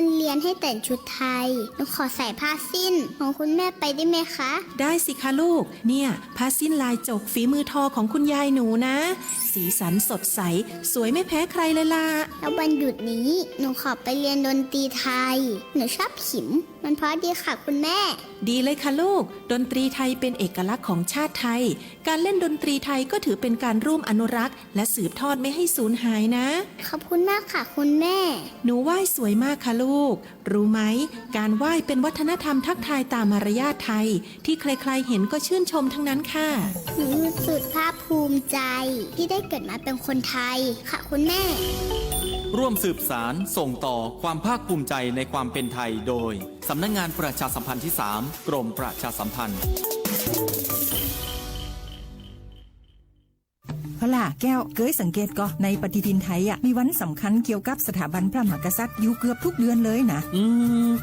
นเรียนให้แต่งชุดไทยหนูขอใส่ผ้าสิ้นของคุณแม่ไปได้ไหมคะได้สิคะลูกเนี่ยผ้าสิ้นลายจกฝีมือทอของคุณยายหนูนะสีสันสดใสสวยไม่แพ้ใครเลยล่ะแล้ววันหยุดนี้หนูขอไปเรียนดนตรีไทยหนูชอบขิมมันเพราะดีค่ะคุณแม่ดีเลยค่ะลูกดนตรีไทยเป็นเอกลักษณ์ของชาติไทยการเล่นดนตรีไทยก็ถือเป็นการร่วมอนุรักษ์และสืบทอดไม่ให้สูญหายนะขอบคุณมากค่ะคุณแม่หนูไหว้สวยมากค่ะลูกรู้ไหมการไหว้เป็นวัฒนธรรมทักทายตามมารยาทไทยที่ใครๆเห็นก็ชื่นชมทั้งนั้นค่ะหนูสุดภาคภูมิใจที่ได้เกิดมาเป็นคนไทยค่ะคุณแม่ร่วมสืบสารส่งต่อความภาคภูมิใจในความเป็นไทยโดยสำนักงานประชาสัมพันธ์ที่ 3 กรมประชาสัมพันธ์พล่ะแก้วเคยสังเกตก็ในปฏิทินไทยมีวันสำคัญเกี่ยวกับสถาบันพระมหากษัตริย์อยู่เกือบทุกเดือนเลยนะ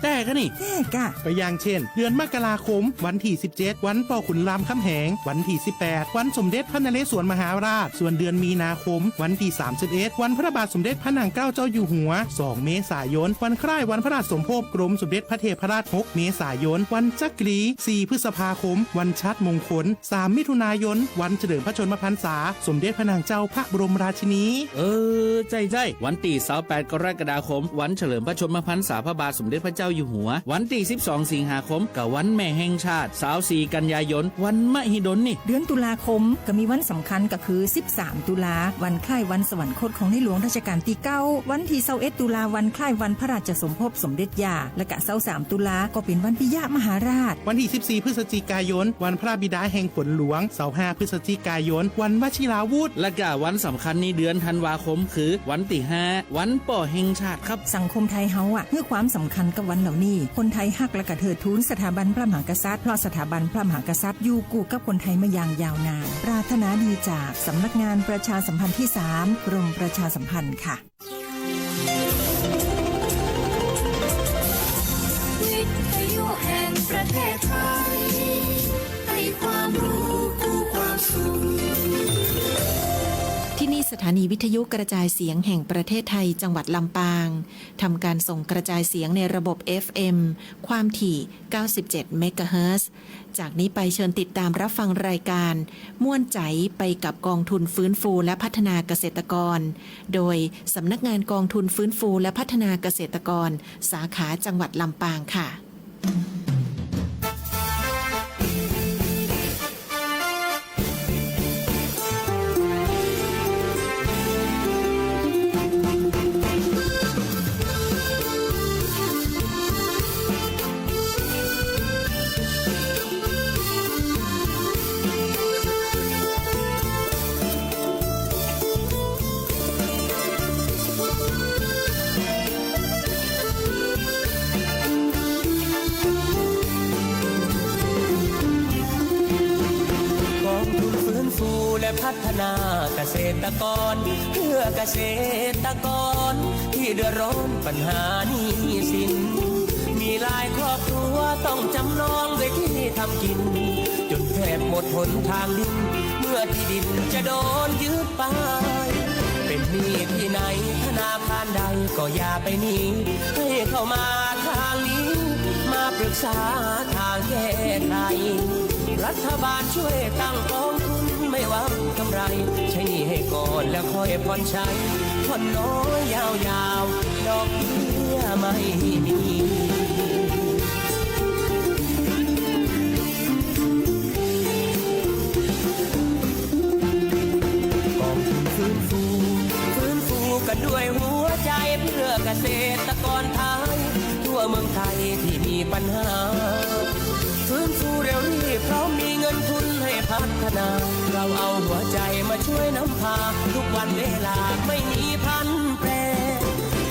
แต่ก็นี่แต่กะก็อย่างเช่นเดือนมกราคมวันที่17วันป่อขุนรามคำแหงวันที่18วันสมเด็จพระนเรศวรมหาราชส่วนเดือนมีนาคมวันที่31วันพระบาทสมเด็จพระนางเกล้าเจ้าอยู่หัว2เมษายนวันคล้ายวันพระราชสมภพกรมสมเด็จพระเทพราช6เมษายนวันจักรี4พฤษภาคมวันชัดมงคล3มิถุนายนวันเฉลิมพระชนมพรรษาสมเด็จพระนางเจ้าพระบรมราชินีใช่วันที่28กรกฎาคมวันเฉลิมพระชนมพรรษาพระบาทสมเด็จพระเจ้าอยู่หัววันที่12สิงหาคมกับวันแม่แห่งชาติ24กันยายนวันมหิดลนี่เดือนตุลาคมก็มีวันสำคัญก็คือ13ตุลาวันคล้ายวันสวรรคตของในหลวงรัชกาลที่9วันที่21ตุลาวันคล้ายวันพระราชสมภพสมเด็จย่าและก็23ตุลาก็เป็นวันปิยมหาราชวันที่14พฤศจิกายนวันพระบิดาแห่งฝนหลวง25พฤศจิกายนวันวชิราวุธและก็วันสำคัญในเดือนธันวาคมคือวันที่5วันป่อแห่งชาติครับสังคมไทยเฮาให้ความสำคัญกับวันเหล่านี้คนไทยฮักและก็เทิดทูนสถาบันพระมหากษัตริย์เพราะสถาบันพระมหากษัตริย์อยู่คู่กับคนไทยมาอย่างยาวนานปรารถนาดีจากสำนักงานประชาสัมพันธ์ที่ 3 กรมประชาสัมพันธ์ค่ะวิทยุแห่งประเทศไทยให้ความรู้คู่ความสุขที่นี่สถานีวิทยุกระจายเสียงแห่งประเทศไทยจังหวัดลำปางทำการส่งกระจายเสียงในระบบ FM ความถี่97เมกะเฮิรตซ์จากนี้ไปเชิญติดตามรับฟังรายการม่วนใจไปกับกองทุนฟื้นฟูและพัฒนาเกษตรกรโดยสำนักงานกองทุนฟื้นฟูและพัฒนาเกษตรกรสาขาจังหวัดลำปางค่ะและพัฒนาเกษตรกรเพื่อเกษตรกรที่เดือดร้อนปัญหาหนี้สินมีหลายครอบครัวต้องจำนองด้วยที่ทำกินจนแทบหมดหนทางดินเมื่อที่ดินจะโดนยึดไปเป็นหนี้ที่ไหนธนาคารใดก็อย่าไปหนีให้เข้ามาทางนี้มาปรึกษาทางแก้ไขรัฐบาลช่วยตั้งกองทุนไม่หวังกำไรใช้หนี้ให้ก่อนแล้วค่อยผ่อนใช้ผ่อนน้อยยาวๆดอกเบี้ยไม่มีกองทุนฟื้นฟูกันด้วยหัวใจเพื่อเกษตรกรไทยทั่วเมืองไทยที่มีปัญหาฟื้นฟูเร็วรีบพร้อมมีเงินทุนให้พัฒนาเราเอาหัวใจมาช่วยนำพาทุกวันเวลาไม่มีพันแปร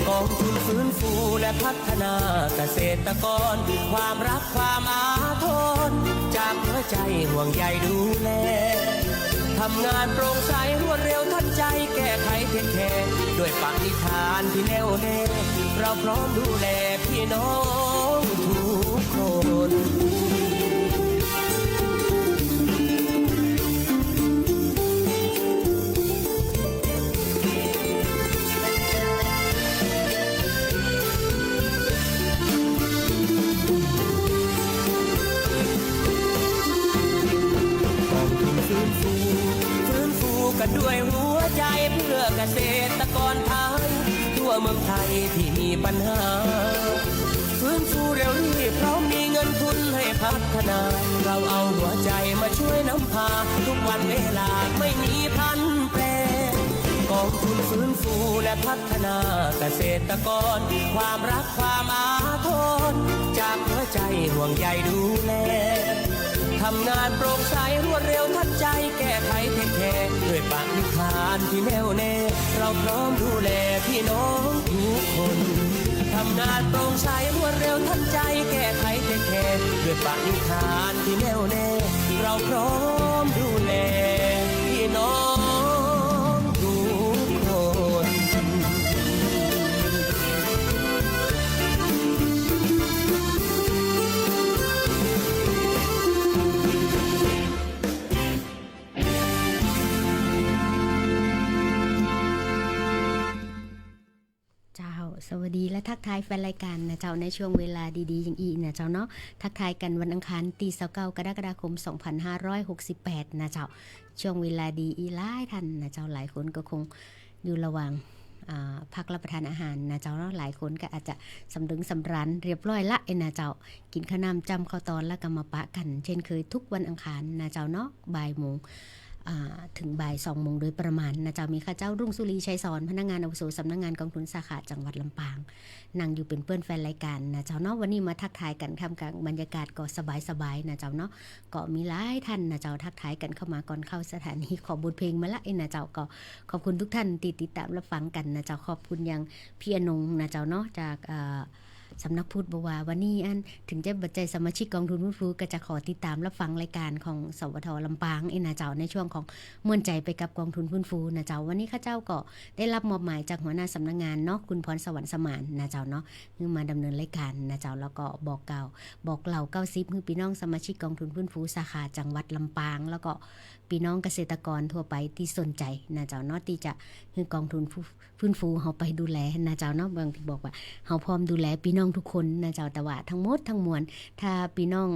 กองทุนฟื้นฟูและพัฒนาเกษตรกรความรักความอาทรจากหัวใจห่วงใยดูแลทำงานโปร่งใสรวดเร็วทันใจแก้ไขเพียงแค่ด้วยปณิธานที่แน่วแน่เราพร้อมดูแลพี่น้องทุกคน ใจเพื่อเกษตรกรไทยทั่วเมืองไทยที่มีปัญหาฟื้นฟูเร็วรีบพร้อมมีเงินทุนให้พัฒนาเราเอาหัวใจมาช่วยนำพาทุกวันเวลาไม่มีพันแปรกองทุนฟื้นฟูและพัฒนาเกษตรกรความรักความอาทรจากหัวใจห่วงใยดูแลทำงานโปร่งใสรวดเร็วทันใจแก้ไขเทคแคร์ด้วยปณิธานที่แน่วแน่เราพร้อมดูแลพี่น้องทุกคนทำงานโปร่งใสรวดเร็วทันใจแก้ไขเทคแคร์ด้วยปณิธานที่แน่วแน่เราพร้อมดูแลพี่น้องทุกคน สวัสดีและทักทายแฟนรายการนะเจ้าในช่วงเวลาดีๆอย่างอีนะเจ้าเนาะทักทายกันวันอังคารที่29กรกฎาคม2568นะเจ้าช่วงเวลาดีอีหลายท่านนะเจ้าหลายคนก็คงอยู่ระหว่างพักรับประทานอาหารนะเจ้าเนาะหลายคนก็อาจจะสำดึงสำรันเรียบร้อยละนะเจ้ากินข้าวน้ำจำข้าวตอนแล้วก็มาปะกันเช่นเคยทุกวันอังคารนะเจ้าเนาะบ่ายโมงถึงบ่าย2 โมงโดยประมาณนะเจ้ามีข้าเจ้ารุ่งสุรีชัยสอนพนักงานอาวุโสสำนักงานกองทุนสาขาจังหวัดลำปางนั่งอยู่เป็นเพื่อนแฟนรายการนะเจ้าเนาะวันนี้มาทักทายกันท่ามกลางบรรยากาศก็สบายๆนะเจ้าเนาะก็มีหลายท่านนะเจ้าทักทายกันเข้ามาก่อนเข้าสถานีขอบทเพลงมาละนะเจ้าก็ขอบคุณทุกท่านติดตามรับฟังกันนะเจ้าขอบคุณยังพี่อนงนะเจ้าเนาะจากสำนักพุทธบวาวันนี้ถึงจะบัจจัยสมาชิกกองทุนฟื้นฟูก็จะขอติดตามรับฟังรายการของสวทลำปางนะเจ้าในช่วงของม่วนใจไปกับกองทุนฟื้นฟูนะเจ้าวันนี้ข้าเจ้าก็ได้รับมอบหมายจากหัวหน้าสำนักงานเนาะคุณพรสวรรค์สมานนะเจ้าเนาะคือมาดำเนินรายการนะเจ้าแล้วก็บอกเล่า90คือพี่น้องสมาชิกกองทุนฟื้นฟูสาขาจังหวัดลำปางแล้วก็พี่น้องเกษตรกรทั่วไปที่สนใจนะเจ้าเนาะที่จะคือกองทุนฟื้นฟูเฮาไปดูแลนะเจ้าเนาะบางที่บอกว่าเฮาพร้อมดูแลพี่น้องทุกคนนะเจ้าแต่ว่าทั้งหมดทั้งมวลถ้าพี่น้อง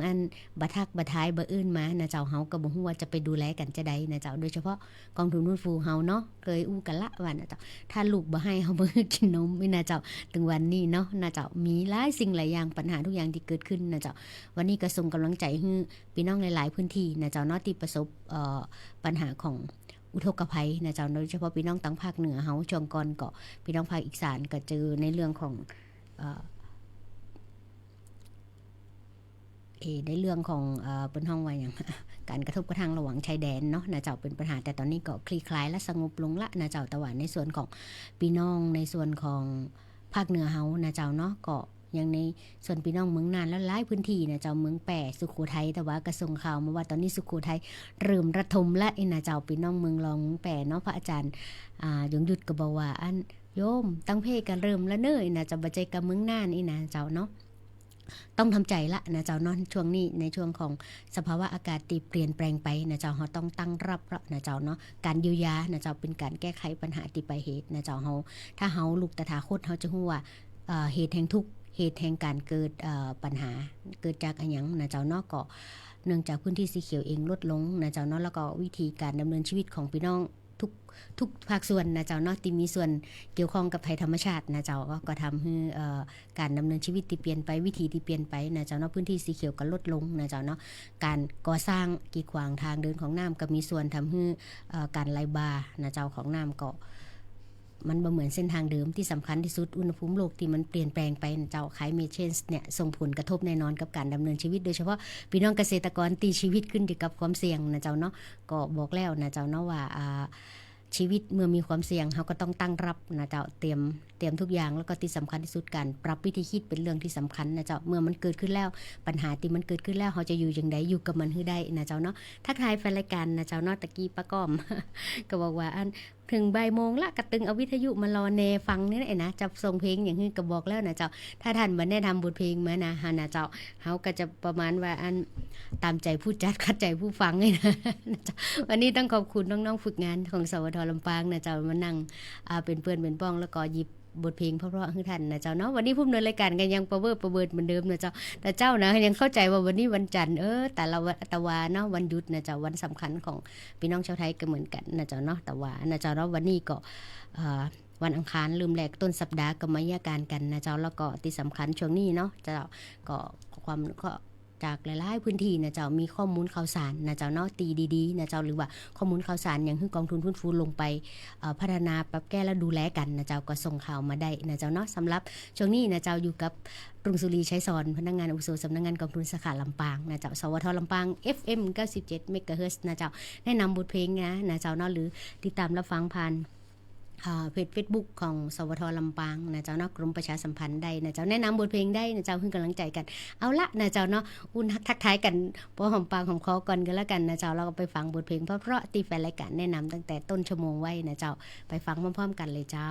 บ่ทักบ่ทายบ่อื่นมานะเจ้าเฮาก็บ่ฮู้ว่าจะไปดูแลกันจะใดนะเจ้าโดยเฉพาะกองทุนฟื้นฟูเฮาเนาะเคยอู้กันละว่านะเจ้าถ้าลูกบ่ให้เฮาบ่กินนมนะเจ้าถึงวันนี้เนาะนะเจ้ามีหลายสิ่งหลายอย่างปัญหาทุกอย่างที่เกิดขึ้นนะเจ้าวันนี้ก็ส่งกำลังใจให้พี่น้องหลายๆพื้นที่นะเจ้าเนาะที่ประสบปัญหาของอุทกภัยนะเจ้าโดยเฉพาะพี่น้องตั้งภาคเหนือเฮาช่วงก่อนก็พี่น้องภาคอีสานก็เจอในเรื่องของในเรื่องของเป็นห้องว่าอย่าง การกระทบกระทั่งระหว่างชายแดนเนาะนะเจ้าเป็นปัญหาแต่ตอนนี้ก็คลี่คลายและสงบลงละนะเจ้าแต่ว่าในส่วนของพี่น้องในส่วนของภาคเหนือเฮานะเจ้าเนาะก็ยังในส่วนพี่น้องเมืองน่านและหลายพื้นที่นะเจ้าเมืองแปะสุโขทัยแต่ว่ากระทรวงข่าวมาว่าตอนนี้สุโขทัยเริ่มระทมและนะเจ้าพี่น้องเมืองรองแปะเนาะพระอาจารย์ยงยุทธก็บอกว่าโยมตั้งเพกันเริ่มละเน้อนะเจ้าบัจจัยกับเมืองน่านนะเจ้าเนาะต้องทำใจละนะเจ้าเนาะช่วงนี้ในช่วงของสภาวะอากาศที่เปลี่ยนแปลงไปนะเจ้าเราต้องตั้งรับนะเจ้าเนาะการเยียวยานะเจ้าเป็นการแก้ไขปัญหาที่ปลายเหตุนะเจ้าเราถ้าเราลูกตถาคตเราจะรู้ว่าเหตุแห่งทุกข์เหตุแห่งการเกิดปัญหาเกิดจากอะไรอย่างนะเจ้าเนาะก็เนื่องจากพื้นที่สีเขียวเองลดลงนะเจ้าเนาะแล้วก็วิธีการดำเนินชีวิตของพี่น้องทุกภาคส่วนนะเจ้าเนาะที่มีส่วนเกี่ยวข้องกับภัยธรรมชาตินะเจ้าก็ทำให้การดำเนินชีวิตที่เปลี่ยนไปวิธีที่เปลี่ยนไปนะเจ้าเนาะพื้นที่สีเขียวก็ลดลงนะเจ้าเนาะการก่อสร้างกีดขวางทางเดินของน้ำก็มีส่วนทำให้การไหลบ่านะเจ้าของน้ำก็มันบ่เหมือนเส้นทางเดิมที่สำคัญที่สุดอุณหภูมิโลกที่มันเปลี่ยนแปลงไปเจ้าไคลเมทเชนจ์เนี่ยส่งผลกระทบแน่นอนกับการดำเนินชีวิตโดยเฉพาะพี่น้องเกษตรกรตีชีวิตขึ้นอยู่กับความเสี่ยงนะเจ้าเนาะก็บอกแล้วนะเจ้าเนาะว่าชีวิตเมื่อมีความเสี่ยงเขาก็ต้องตั้งรับนะเจ้าเตรียมทุกอย่างแล้วก็ที่สำคัญที่สุดการปรับวิธีคิดเป็นเรื่องที่สำคัญนะเจ้าเมื่อมันเกิดขึ้นแล้วปัญหาที่มันเกิดขึ้นแล้วเขาจะอยู่อย่างไรอยู่กับมันให้ได้นะเจ้าเนาะทักทายแฟนรายการนะเจ้าเนาะตะกี้ป้าก้อม ก็บอกว่าถึงบ่ายโมงละกระตึงเอาวิทยุมารอแนฟังนี่แหละนะจะส่งเพลงอย่างที่ก็บอกแล้วนะเจ้าถ้าท่านมาแนะนำบทเพลงมานะฮะนะเจ้าเขาก็จะประมาณว่าตามใจผู้จัดขัดใจผู้ฟังเลยนะ วันนี้ต้องขอบคุณน้องๆฝึกงานของสวทลำปางนะเจ้ามานั่งเป็นเพื่อนเป็นป้องแล้วก็หยิบ บทเพลงเพราะๆให้ท่านนะเจ้าเนาะวันนี้ผู้ดำเนินรายการกันยังประเบิดเหมือนเดิมนะเจ้าแต่เจ้านะยังเข้าใจว่าวันนี้วันจันทร์แต่ละวันเนาะวันหยุดนะเจ้าวันสำคัญของพี่น้องชาวไทยก็เหมือนกันนะเจ้าเนาะแต่ว่านะเจ้าเนาะวันนี้ก็วันอังคารลืมแรกต้นสัปดาห์ก็มาแยกกันนะเจ้าแล้วก็ที่สำคัญช่วงนี้เนาะเจ้าก็ความก็จากหลายๆพื้นที่นะเจ้ามีข้อมูลข่าวสารนะเจ้าเนาะตีดีๆนะเจ้าหรือว่าข้อมูลข่าวสารอย่างคือกองทุนฟื้นฟูลงไปพัฒนาปรับแก้และดูแลกันนะเจ้าก็ส่งข่าวมาได้นะเจ้าเนาะสำหรับช่วงนี้นะเจ้าอยู่กับรุ่งสุรีชัยสอนพนักงานอาวุโสสำนักงานกองทุนสาขาลำปางนะเจ้าสวทลำปาง FM 97 เมกะเฮิรตซ์นะเจ้าแนะนำบทเพลงนะเจ้าเนาะหรือติดตามรับฟังผ่านเพจ Facebook ของสวทลำปางนะเจ้าเนาะกรมประชาสัมพันธ์ได้นะเจ้าแนะนำบทเพลงได้นะเจ้าขึ้นกำลังใจกันเอาละนะเจ้าเนาะอุ่นทักทายกันพอหอมปากหอมคอก่อนกันแล้วกันนะเจ้าเราก็ไปฟังบทเพลงเพราะๆที่แฟนรายการแนะนำตั้งแต่ต้นชั่วโมงไว้นะเจ้าไปฟังพร้อมๆกันเลยเจ้า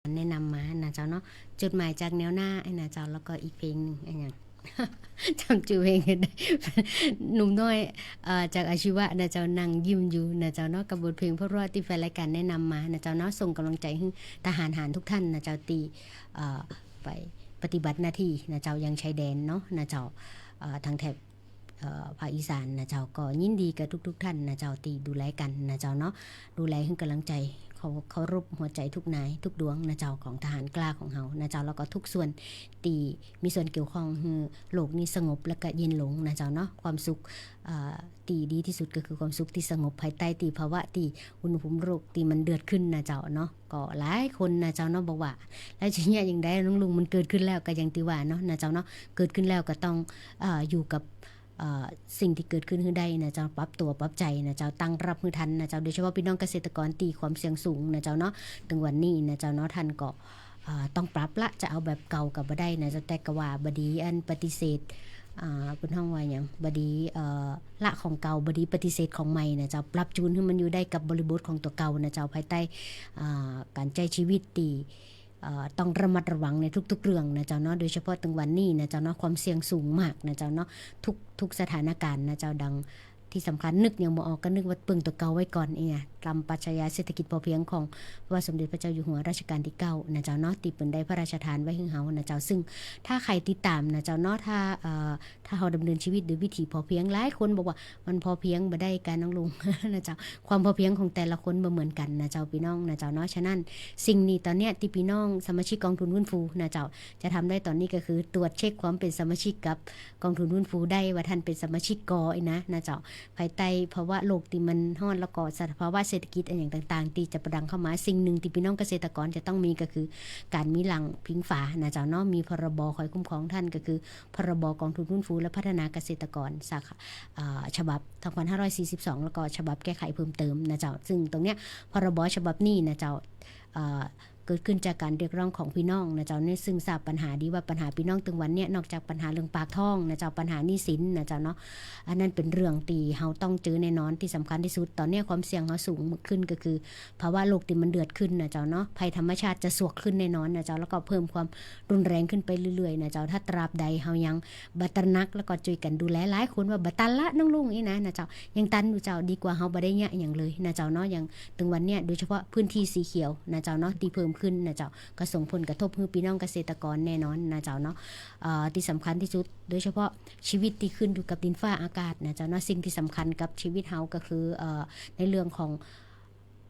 แนะนำมานะเจ้าเนาะจดหมายจากแนวหน้าไอ้นะเจ้าแล้วก็อีกเพลงนึงไอ้หยัง จำชื่อเพลงได้ หนุ่มน้อยจากอาชีวะนะเจ้านั่งยิ้มอยู่นะเจ้าเนาะกับบทเพลงเพราะว่าที่แฟนรายการแนะนำมานะเจ้าเนาะส่งกำลังใจให้ทหารหารทุกท่านนะเจ้าตีไปปฏิบัติหน้าที่นะเจ้ายังชายแดนเนาะนะเจ้าทางแถบภาคอีสานนะเจ้าก็ยินดีกับทุกๆท่านนะเจ้าตีดูแลกันนะเจ้าเนาะดูแลให้กำลังใจเขารบหัวใจทุกนายทุกดวงนะเจ้าของทหารกล้าของเฮานะเจ้าแล้วก็ทุกส่วนตีมีส่วนเกี่ยวข้องคือโลกนี้สงบและก็เย็นลงนะเจ้าเนาะความสุขตีดีที่สุดก็คือความสุขที่สงบภายใต้ตีภาวะตีอุณหภูมิโลกตีมันเดือดขึ้นนะเจ้าเนาะก็หลายคนนะเจ้าเนาะบอกว่าแล้วจะเนี่ยอย่างใดน้องลุงมันเกิดขึ้นแล้วก็อย่างที่ว่าเนาะนะเจ้าเนาะเกิดขึ้นแล้วก็ต้องอยู่กับสิ่งที่เกิดขึ้นได้นะเจ้าปรับตัวปรับใจนะเจ้าตั้งรับมือทันนะเจ้าโดยเฉพาะพี่น้องเกษตรกรตีความเสี่ยงสูงนะเจ้าเนาะถึงวันนี้นะเจ้าเนาะท่านก็ต้องปรับละจะเอาแบบเก่ากับบ่ได้นะเจ้าแต่ก็ว่าบดีอันปฏิเสธเป็นห้องว่าอย่างบดีละของเก่าบดีปฏิเสธของใหม่นะเจ้าปรับจูนให้มันอยู่ได้กับบริบทของตัวเก่านะเจ้าภายใต้การใช้ชีวิตตีต้องระมัดระวังในทุกๆเรื่องนะเจ้าเนาะโดยเฉพาะถึงวันนี้นะเจ้าเนาะความเสี่ยงสูงมากนะเจ้าเนาะทุกสถานการณ์นะเจ้าดังที่สำคัญนึกยังบ่ออกก็นึกว่าเปิ่งตัวเก่าไว้ก่อนเองตามปรัชญาเศรษฐกิจพอเพียงของพระบาทสมเด็จพระเจ้าอยู่หัวรัชกาลที่9นะเจ้าเนาะที่เปิ้นได้พระราชทานไว้ให้เฮานะเจ้าซึ่งถ้าใครติดตามนะเจ้าเนาะถ้าเฮาดำเนินชีวิตด้วยวิถีพอเพียงหลายคนบอกว่ามันพอเพียงบ่ได้การน้องลุง นะเจ้าความพอเพียงของแต่ละคนบ่เหมือนกันนะเจ้าพี่น้องนะเจ้าเนาะฉะนั้นสิ่งนี้ตอนเนี้ยที่พี่น้องสมาชิกกองทุนฟื้นฟูนะเจ้าจะทำได้ตอนนี้ก็คือตรวจเช็คความเป็นสมาชิกกับกองทุนฟื้นฟูได้ว่าท่านเป็นสมาชิกกอนะเจ้าภายใต้เพราะว่าโลกที่มันฮ้อนแล้วก็สภาวะเศรษฐกิจอย่างต่างๆที่จะประดังเข้ามาสิ่งหนึ่งที่พี่น้องเกษตรกรจะต้องมีก็คือการมีหลังพิงฝานะเจ้าเนาะมีพรบคอยคุ้มครองท่านก็คือพรบกองทุนฟื้นฟูและพัฒนาเกษตรกรสาขาฉบับ2542แล้วก็ฉบับแก้ไขเพิ่มเติมนะเจ้าซึ่งตรงเนี้ยพรบฉบับนี้นะเจ้าเกิดขึ้นจากการเรียกร้องของพี่น้องนะเจ้าเนี่ยซึ่งทราบปัญหาดีว่าปัญหาพี่น้องตึงวันเนี่ยนอกจากปัญหาเรื่องปากท้องนะเจ้าปัญหาหนี้สินนะเจ้าเนาะอันนั้นเป็นเรื่องที่เฮาต้องเจอแน่นอนที่สำคัญที่สุดตอนนี้ความเสี่ยงเฮาสูงขึ้นก็คือภาวะโลกที่มันเดือดขึ้นนะเจ้าเนาะภัยธรรมชาติจะสวกขึ้นแน่นอนนะเจ้าแล้วก็เพิ่มความรุนแรงขึ้นไปเรื่อยๆนะเจ้าถ้าตราบใดเฮายังบ่ตระหนักแล้วก็ช่วยกันดูแลหลายคนว่าบ่ตันละน้องลุงนี่นะเจ้ายังตันอยู่เจ้าดีกว่าเฮาบ่ได้ยะหยังเลยนะเจ้าเนาะอย่างถึงวันเนี้ยโดยเฉพาะพื้นที่สีเขียวนะเจ้าเนาะที่เพิ่มขึ้นนะเจ้าก็ส่งผลกระทบให้พี่น้องเกษตรกรแน่นอนนะเจ้าเนาะที่สำคัญที่สุดโดยเฉพาะชีวิตที่ขึ้นอยู่กับดินฟ้าอากาศนะเจ้าเนาะสิ่งที่สำคัญกับชีวิตเฮาก็คือในเรื่องของ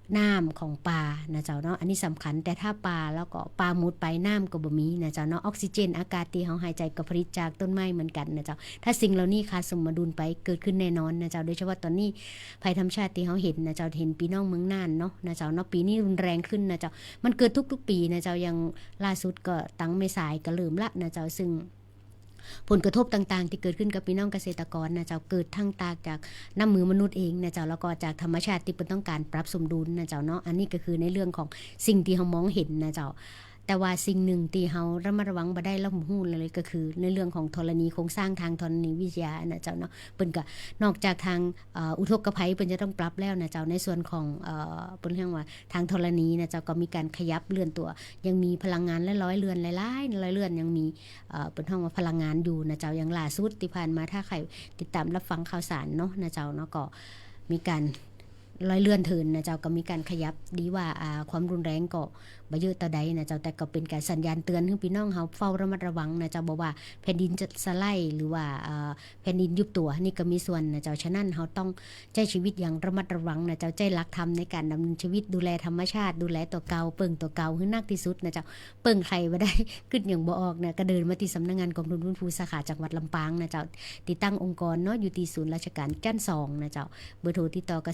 น้ำของปลานะเจ้าเนาะอันนี้สำคัญแต่ถ้าปลาแล้วก็ปลาหมดไปน้ำก็บ่มีนะเจ้าเนาะออกซิเจนอากาศที่เฮาหายใจก็ผลิตจากต้นไม้เหมือนกันนะเจ้าถ้าสิ่งเหล่านี้ขาดสมดุลไปเกิดขึ้นแน่นอนนะเจ้าโดยเฉพาะตอนนี้ภัยธรรมชาติที่เฮาเห็นนะเจ้าเห็นพี่น้องเมืองน่านเนาะนะเจ้าเนาะปีนี้รุนแรงขึ้นนะเจ้ามันเกิดทุกๆปีนะเจ้าอย่างล่าสุดก็ตั้งเมษายนก็เริ่มละนะเจ้าซึ่งผลกระทบต่างๆที่เกิดขึ้นกับพี่น้องเกษตรกรนะเจ้าเกิดทั้งจากน้ำมือมนุษย์เองนะเจ้าแล้วก็จากธรรมชาติที่เป็นต้องการปรับสมดุลนะเจ้าเนาะอันนี้ก็คือในเรื่องของสิ่งที่เรามองเห็นนะเจ้าแต่ว่าสิ่งหนึ่งที่เราระมัดระวังบ่ได้แล้วหู้เลยก็คือในเรื่องของธรณีโครงสร้างทางธรณีวิทยานะเจ้าเนาะเปิ้นก็นอกจากทางอุทกภัยเปิ้นจะต้องปรับแล้วนะเจ้าในส่วนของเปิ้นเรียกว่าทางธรณีนะเจ้าก็มีการขยับเลื่อนตัวยังมีพลังงานและร้อยเรือนหลายๆร้อยเรือนยังมีเปิ้นเรียกว่าพลังงานอยู่นะเจ้าอย่างล่าสุดที่ผ่านมาถ้าใครติดตามรับฟังข่าวสารเนาะนะเจ้าเนาะก็มีการร้อยเลื่อนเถินนะเจ้าก็มีการขยับดีว่าความรุนแรงก็บ่เยอะต่อใดนะเจ้าแต่ก็เป็นการสัญญาณเตือนให้พี่น้องเฮาเฝ้าระมัดระวังนะเจ้าบอกว่าแผ่นดินจะสไลด์หรือว่าแผ่นดินยุบตัวนี่ก็มีส่วนนะเจ้าฉะนั้นเฮาต้องใช้ชีวิตอย่างระมัดระวังนะเจ้าใจรักธรรมในการดำเนินชีวิตดูแลธรรมชาติดูแลตัวเก่าเปิ่งตัวเก่าให้นักที่สุดนะเจ้าเปิ่งใครบ่ได้ขึ้นอย่างบ่ออกนะก็เดินมาที่สำนักงานกองทุนฟื้นฟูสาขาจังหวัดลำปางนะเจ้าติดตั้งองค์กรเนาะอยู่ที่ศูนย์ราชการจันทร์2นะเจ้าเบอร์โทรติดต่อก็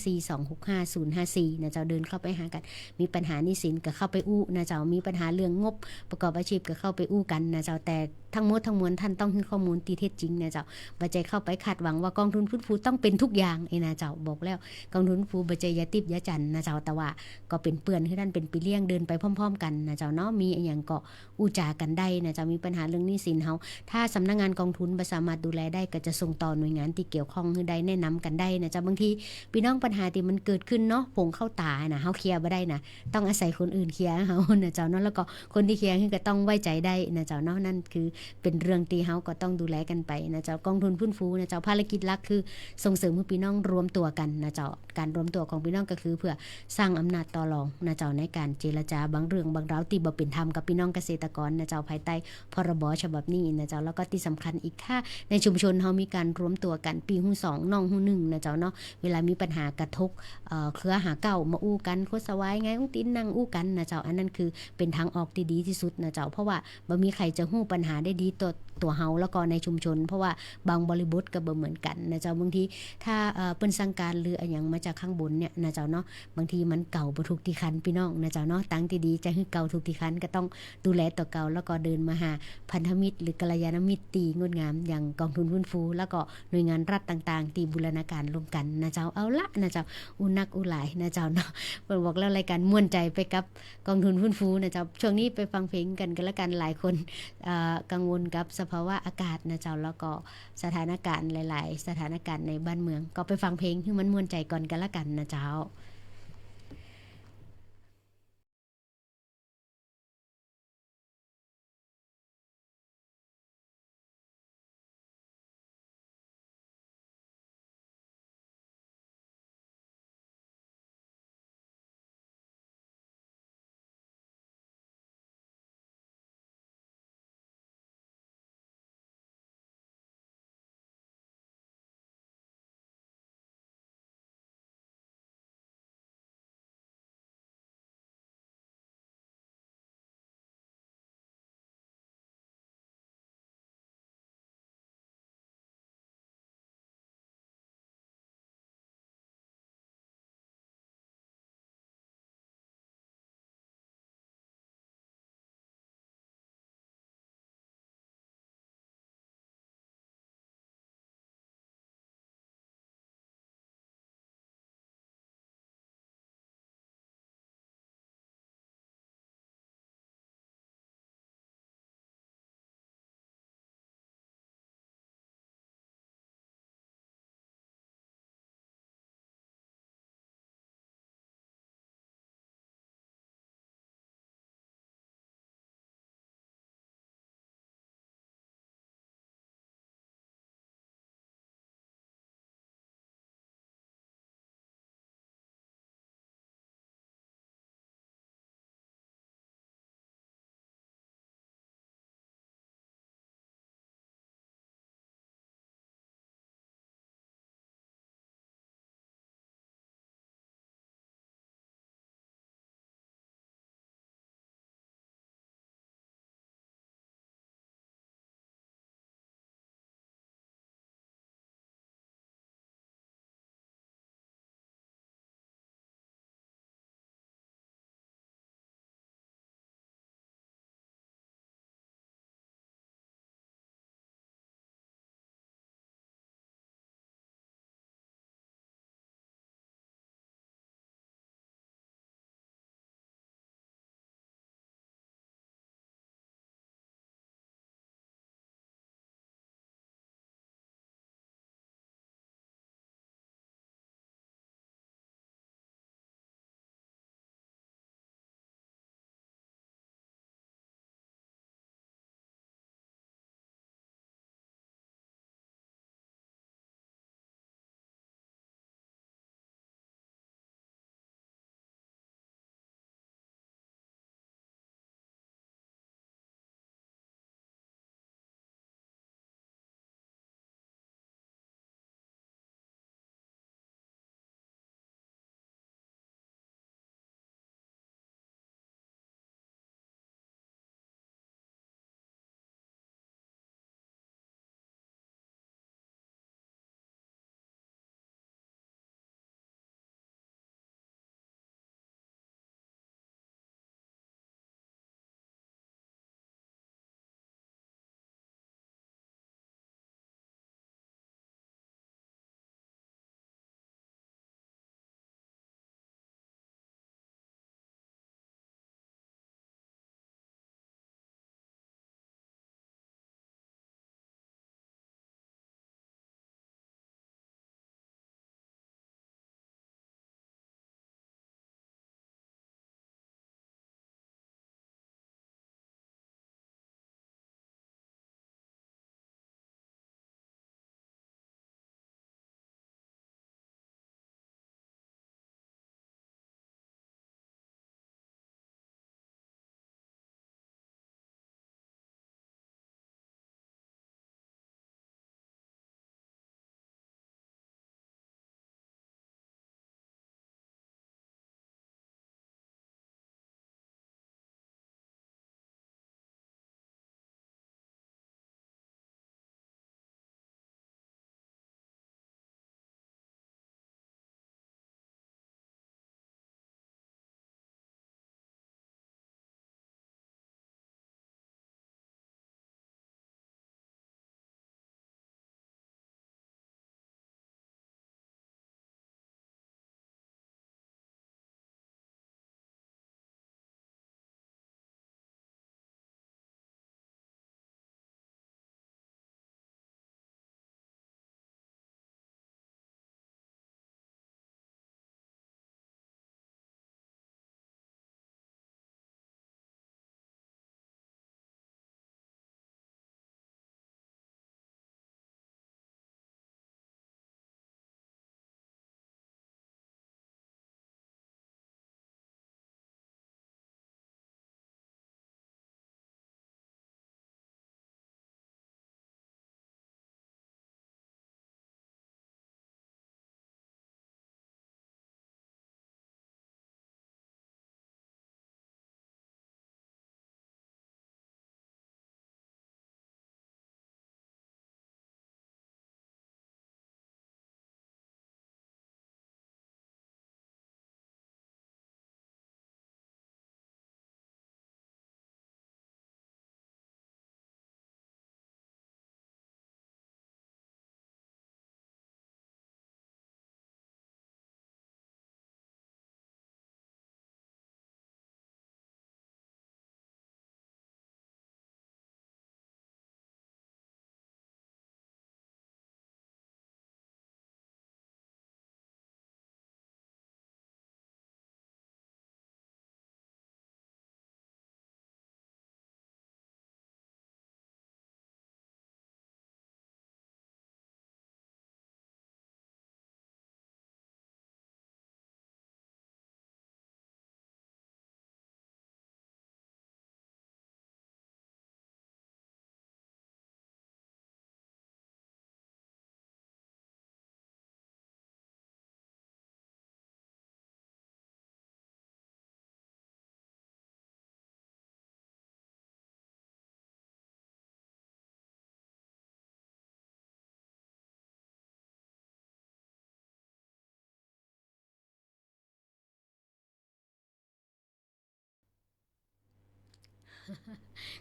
0542655054นะเจ้าเดินเข้าไปหากันมีปัญหาหนี้สินก็เข้าไปอู้นะเจ้ามีปัญหาเรื่องงบประกอบอาชีพก็เข้าไปอู้กันนะเจ้าแต่ทั้งหมดทั้งมวลท่านต้องให้ข้อมูลที่เท็จจริงนะเจ้าบ่ใจเข้าไปคาดหวังว่ากองทุนฟื้นฟูต้องเป็นทุกอย่างนะเจ้าบอกแล้วกองทุนฟื้นฟูบ่ใจยาติบยาจันนะเจ้าแต่ว่าก็เป็นเปื้อนให้ท่านเป็นปีเลี้ยงเดินไปพร้อมๆกันนะเจ้าเนาะมีอย่างก็อู้จากันได้นะเจ้ามีปัญหาเรื่องหนี้สินเฮาถ้าสำนักงานกองทุนบ่สามารถดูแลได้ก็จะส่งต่อหน่วยงานที่เกี่ยวข้องให้ได้แนะนำกันได้นะเจ้าบางทีพี่น้องปัญหาที่มันเกิดขึ้นเนาะผงเข้าตานะเฮาเคลียร์บ่ได้นะต้องอาศัยคนอื่น อื่นเคลียร์เฮานะเจ้าเนาะแล้วก็คนที่เคลียร์ก็ต้องไว้ใจได้นะเจ้าเนาะนั่นคือเป็นเรื่องที่เฮาก็ต้องดูแลกันไปนะเจ้ากองทุนฟื้นฟูนะเจ้าภารกิจหลักคือส่งเสริมให้พี่น้องรวมตัวกันนะเจ้าการรวมตัวของพี่น้องก็คือเพื่อสร้างอำนาจต่อรองนะเจ้าในการเจรจาบางเรื่องบางราวที่บ่เป็นธรรมกับพี่น้องเกษตรกรนะเจ้าภายใต้พรบฉบับนี้นะเจ้าแล้วก็ที่สำคัญอีกถ้าในชุมชนเฮามีการรวมตัวกันปีฮู้2น้องฮู้1นะเจ้าเนาะเวลามีปัญหากระทบเครือหาเก่ามาอู้กันโคสวายไงอุ้งตินนั่งอู้กันนะเจ้าอันนั้นคือเป็นทางออกที่ดีที่สุดนะเจ้าเพราะว่าบ่มีใครจะฮู้ปัญหาได้ดีตัวเฮาแล้วก็ในชุมชนเพราะว่าบางบริบทก็บ่เหมือนกันนะเจ้าบางทีถ้าเปิ้นสั่งการหรืออันหยังมาจากข้างบนเนี่ยนะเจ้าเนาะบางทีมันเก่าบ่ถูกที่คันพี่น้องนะเจ้าเนาะตั้งที่ดีจะให้เก่าถูกที่คันก็ต้องดูแลตัวเก่าแล้วก็เดินมาหาพันธมิตรหรือกัลยาณมิตรตีงดงามอย่างกองทุนฟื้นฟูแล้วก็หน่วยงานรัฐต่างๆที่บูรณาการร่วมกันนะเจ้าเอาละนะเจ้าอุนักอุหลายนะเจ้าเนาะเปิ้นบอกแล้วรายการม่วนใจไปกับกองทุนฟื้นฟูนะเจ้าช่วงนี้ไปฟังเพลงกันละกันหลายคนกังวลกับสภาวะอากาศนะเจ้าแล้วก็สถานการณ์หลายๆสถานการณ์ในบ้านเมืองก็ไปฟังเพลงให้มันม่วนใจก่อนกันละกันนะเจ้า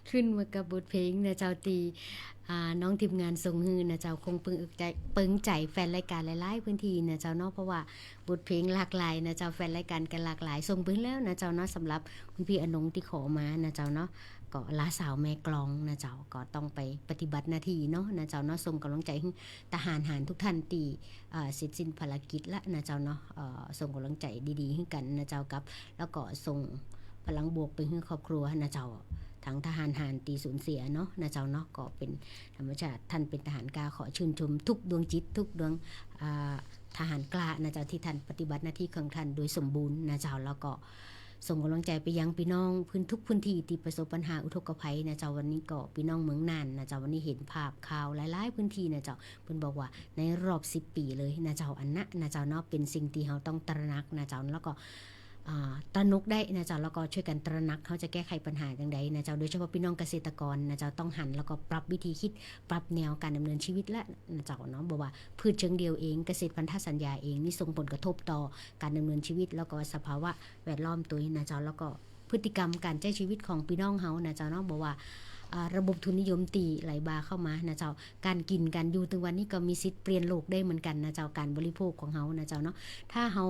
ขึ้นมากับบทเพลงนะเจ้าตีน้องทีมงานส่งฮือนะเจ้าคงปึงใจแฟนรายการหลายๆพื้นที่นะเจ้าเนาะเพราะว่าบทเพลงหลากหลายนะเจ้าแฟนรายการกันหลากหลายส่งไปแล้วนะเจ้าเนาะสำหรับคุณพี่อนงที่ขอมานะเจ้าเนาะก็ลาสาวแม่กลองนะเจ้าก็ต้องไปปฏิบัติหน้าที่เนาะนะเจ้าเนาะส่งกำลังใจให้ทหารทุกท่านที่เสร็จสิ้นภารกิจละนะเจ้าเนาะส่งกำลังใจดีๆให้กันนะเจ้ากับแล้วก็ส่งพลังบวกไปให้ครอบครัวนะเจ้าทั้งทหารตีสูญเสียเนาะนะเจ้าเนาะก็เป็นธรรมชาติท่านเป็นทหารกล้าขอชื่นชมทุกดวงจิตทุกดวงทหารกล้านะเจ้าที่ท่านปฏิบัติหน้าที่ของท่านโดยสมบูรณ์นะเจ้าแล้วก็ส่งกำลังใจไปยังพี่น้องทุกพื้นที่ที่ประสบปัญหาอุทกภัยนะเจ้าวันนี้ก็พี่น้องเมืองน่านนะเจ้าวันนี้เห็นภาพข่าวหลายๆพื้นที่นะเจ้าเพิ่นบอกว่าในรอบ10 ปีเลยนะเจ้าอันนะเจ้าเนาะเป็นสิ่งที่เราต้องตระหนักนะเจ้าแล้วก็ตระหนักได้นะเจ้าแล้วก็ช่วยกันตระหนักเขาจะแก้ไขปัญหาอย่างไรนะเจ้าโดยเฉพาะพี่น้องเกษตรกรนะเจ้าต้องหันแล้วก็ปรับวิธีคิดปรับแนวการดำเนินชีวิตและนะเจ้าเนาะบอกว่าพืชเชิงเดียวเองเกษตรพันธสัญญาเองนี่ส่งผลกระทบต่อการดำเนินชีวิตแล้วก็สภาวะแวดล้อมตัวนะเจ้าแล้วก็พฤติกรรมการใช้ชีวิตของพี่น้องเฮานะเจ้าเนาะบอกว่าระบบทุนนิยมตีไหลบาเข้ามานะเจ้าการกินการอยู่ถึงวันนี้ก็มีสิทธิ์เปลี่ยนโลกได้เหมือนกันนะเจ้าการบริโภคของเฮานะเจ้าเนาะถ้าเฮา